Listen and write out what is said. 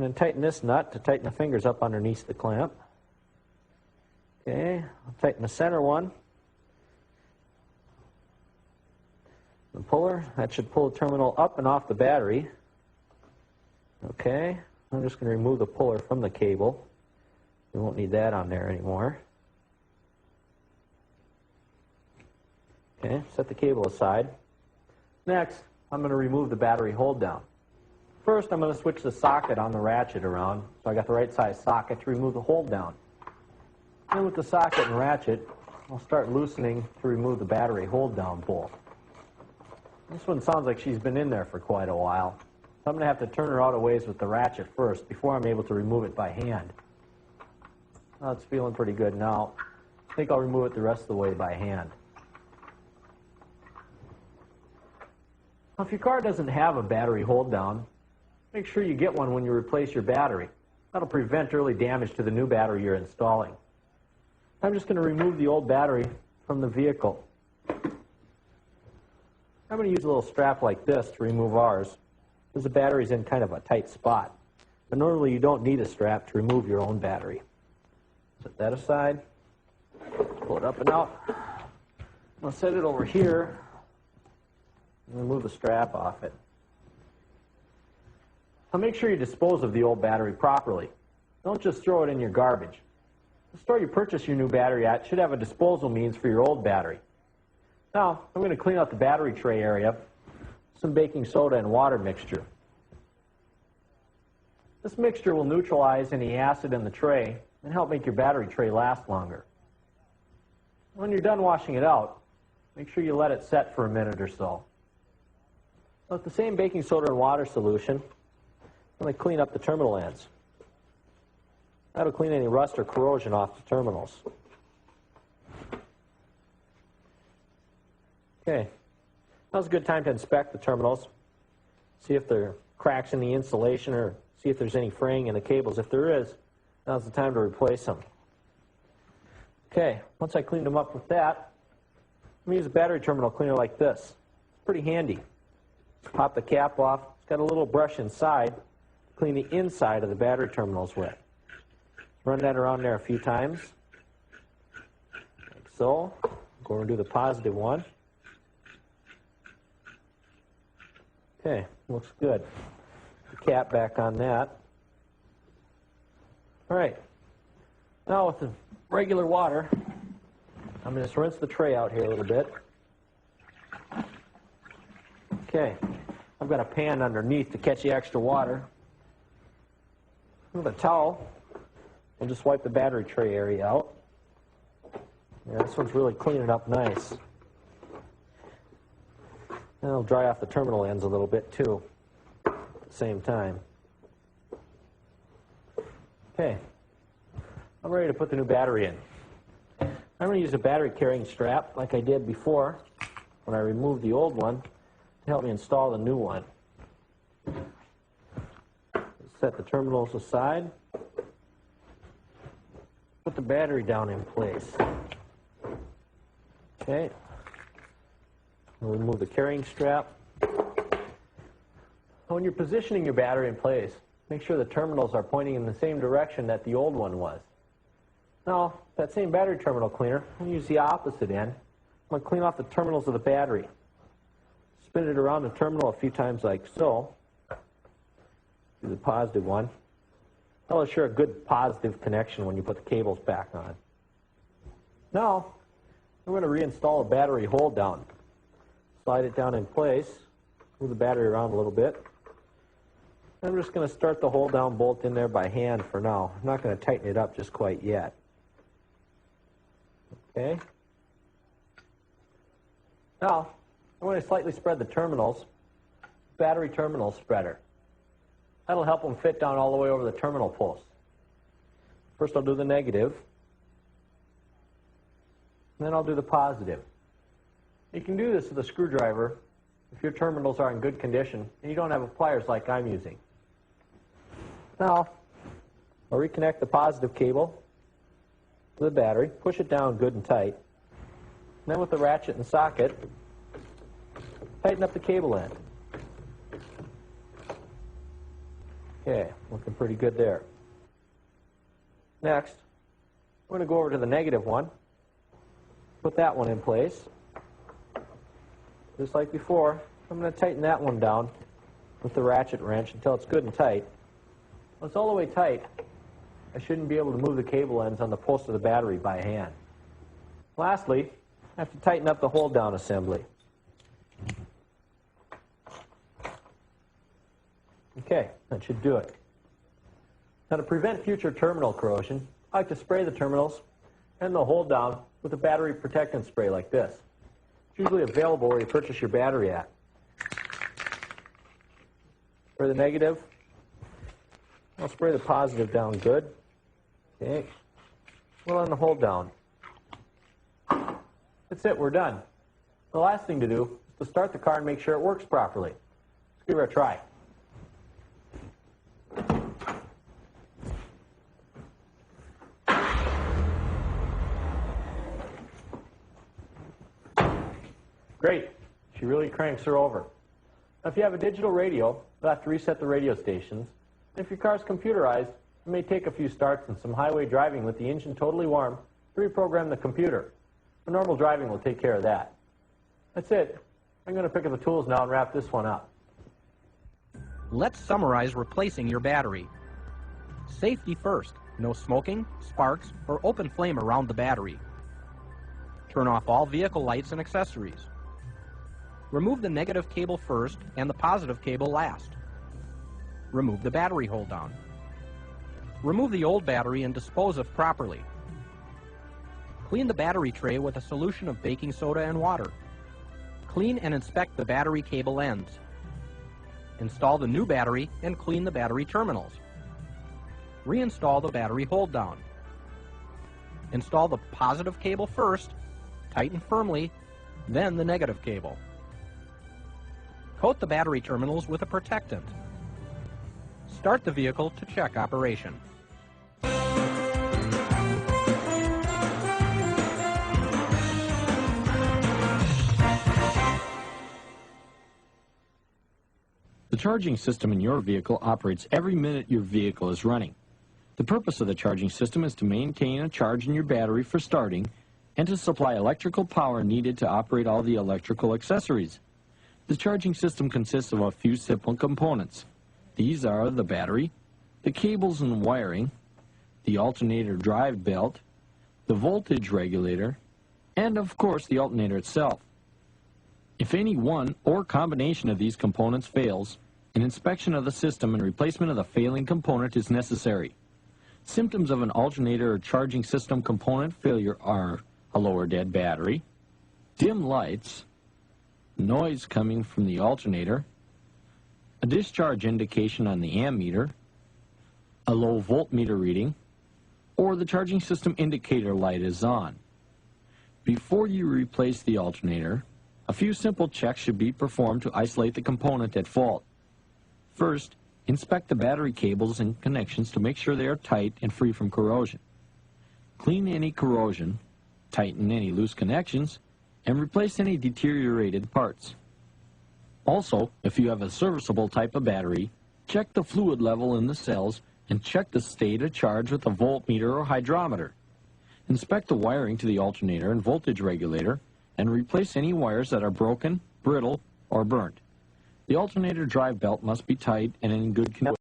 I'm going to tighten this nut to tighten the fingers up underneath the clamp. Okay, I'll tighten the center one. The puller, that should pull the terminal up and off the battery. Okay, I'm just going to remove the puller from the cable. We won't need that on there anymore. Okay, set the cable aside. Next, I'm going to remove the battery hold down. First, I'm going to switch the socket on the ratchet around, so I got the right size socket to remove the hold down. Then with the socket and ratchet, I'll start loosening to remove the battery hold down bolt. This one sounds like she's been in there for quite a while. So I'm going to have to turn her out a ways with the ratchet first before I'm able to remove it by hand. Oh, it's feeling pretty good now. I think I'll remove it the rest of the way by hand. Now, if your car doesn't have a battery hold down, make sure you get one when you replace your battery. That'll prevent early damage to the new battery you're installing. I'm just going to remove the old battery from the vehicle. I'm going to use a little strap like this to remove ours, because the battery's in kind of a tight spot. But normally you don't need a strap to remove your own battery. Set that aside, pull it up and out. I'll set it over here and remove the strap off it. Now make sure you dispose of the old battery properly. Don't just throw it in your garbage. The store you purchase your new battery at should have a disposal means for your old battery. Now, I'm going to clean out the battery tray area with some baking soda and water mixture. This mixture will neutralize any acid in the tray and help make your battery tray last longer. When you're done washing it out, make sure you let it set for a minute or so. With the same baking soda and water solution, I'm going to clean up the terminal ends. That'll clean any rust or corrosion off the terminals. Okay, now's a good time to inspect the terminals, see if there are cracks in the insulation or see if there's any fraying in the cables. If there is, now's the time to replace them. Okay, once I cleaned them up with that, I'm going to use a battery terminal cleaner like this. It's pretty handy. Pop the cap off. It's got a little brush inside to clean the inside of the battery terminals with. Run that around there a few times, like so. Go over and do the positive one. Okay, looks good. The cap back on that. All right, now with the regular water, I'm going to just rinse the tray out here a little bit. Okay, I've got a pan underneath to catch the extra water. With a towel, we'll just wipe the battery tray area out. Yeah, this one's really cleaning up nice. And it'll dry off the terminal ends a little bit too at the same time. Okay, I'm ready to put the new battery in. I'm going to use a battery carrying strap like I did before when I removed the old one to help me install the new one. Set the terminals aside. Put the battery down in place. Okay. We'll remove the carrying strap. When you're positioning your battery in place, make sure the terminals are pointing in the same direction that the old one was. Now, that same battery terminal cleaner, I'm going to use the opposite end. I'm going to clean off the terminals of the battery. Spin it around the terminal a few times like so. Do the positive one. That'll assure a good positive connection when you put the cables back on. Now, we're going to reinstall a battery hold down. Slide it down in place, move the battery around a little bit. I'm just going to start the hold down bolt in there by hand for now. I'm not going to tighten it up just quite yet. Okay. Now, I'm going to slightly spread the terminals. Battery terminal spreader. That'll help them fit down all the way over the terminal posts. First I'll do the negative, and then I'll do the positive. You can do this with a screwdriver if your terminals are in good condition and you don't have pliers like I'm using. Now, I'll reconnect the positive cable to the battery, push it down good and tight, and then with the ratchet and socket, tighten up the cable end. Okay, looking pretty good there. Next, we're going to go over to the negative one. Put that one in place. Just like before, I'm going to tighten that one down with the ratchet wrench until it's good and tight. When it's all the way tight, I shouldn't be able to move the cable ends on the post of the battery by hand. Lastly, I have to tighten up the hold-down assembly. Okay, that should do it. Now, to prevent future terminal corrosion, I like to spray the terminals and the hold-down with a battery protectant spray like this. It's usually available where you purchase your battery at. For the negative, I'll spray the positive down good. Okay. Well, on the hold-down. That's it, we're done. The last thing to do is to start the car and make sure it works properly. Let's give it a try. Great. She really cranks her over. Now, if you have a digital radio, you'll have to reset the radio stations. And if your car's computerized, it may take a few starts and some highway driving with the engine totally warm to reprogram the computer. The normal driving will take care of that. That's it. I'm going to pick up the tools now and wrap this one up. Let's summarize replacing your battery. Safety first. No smoking, sparks, or open flame around the battery. Turn off all vehicle lights and accessories. Remove the negative cable first and the positive cable last. Remove the battery hold-down. Remove the old battery and dispose of properly. Clean the battery tray with a solution of baking soda and water. Clean and inspect the battery cable ends. Install the new battery and clean the battery terminals. Reinstall the battery hold-down. Install the positive cable first, tighten firmly, then the negative cable. Coat the battery terminals with a protectant. Start the vehicle to check operation. The charging system in your vehicle operates every minute your vehicle is running. The purpose of the charging system is to maintain a charge in your battery for starting and to supply electrical power needed to operate all the electrical accessories. The charging system consists of a few simple components. These are the battery, the cables and wiring, the alternator drive belt, the voltage regulator, and of course the alternator itself. If any one or combination of these components fails, an inspection of the system and replacement of the failing component is necessary. Symptoms of an alternator or charging system component failure are a lower dead battery, dim lights, noise coming from the alternator, a discharge indication on the ammeter, a low voltmeter reading, or the charging system indicator light is on. Before you replace the alternator, a few simple checks should be performed to isolate the component at fault. First, inspect the battery cables and connections to make sure they are tight and free from corrosion. Clean any corrosion, tighten any loose connections, and replace any deteriorated parts. Also, if you have a serviceable type of battery, check the fluid level in the cells and check the state of charge with a voltmeter or hydrometer. Inspect the wiring to the alternator and voltage regulator and replace any wires that are broken, brittle, or burnt. The alternator drive belt must be tight and in good condition.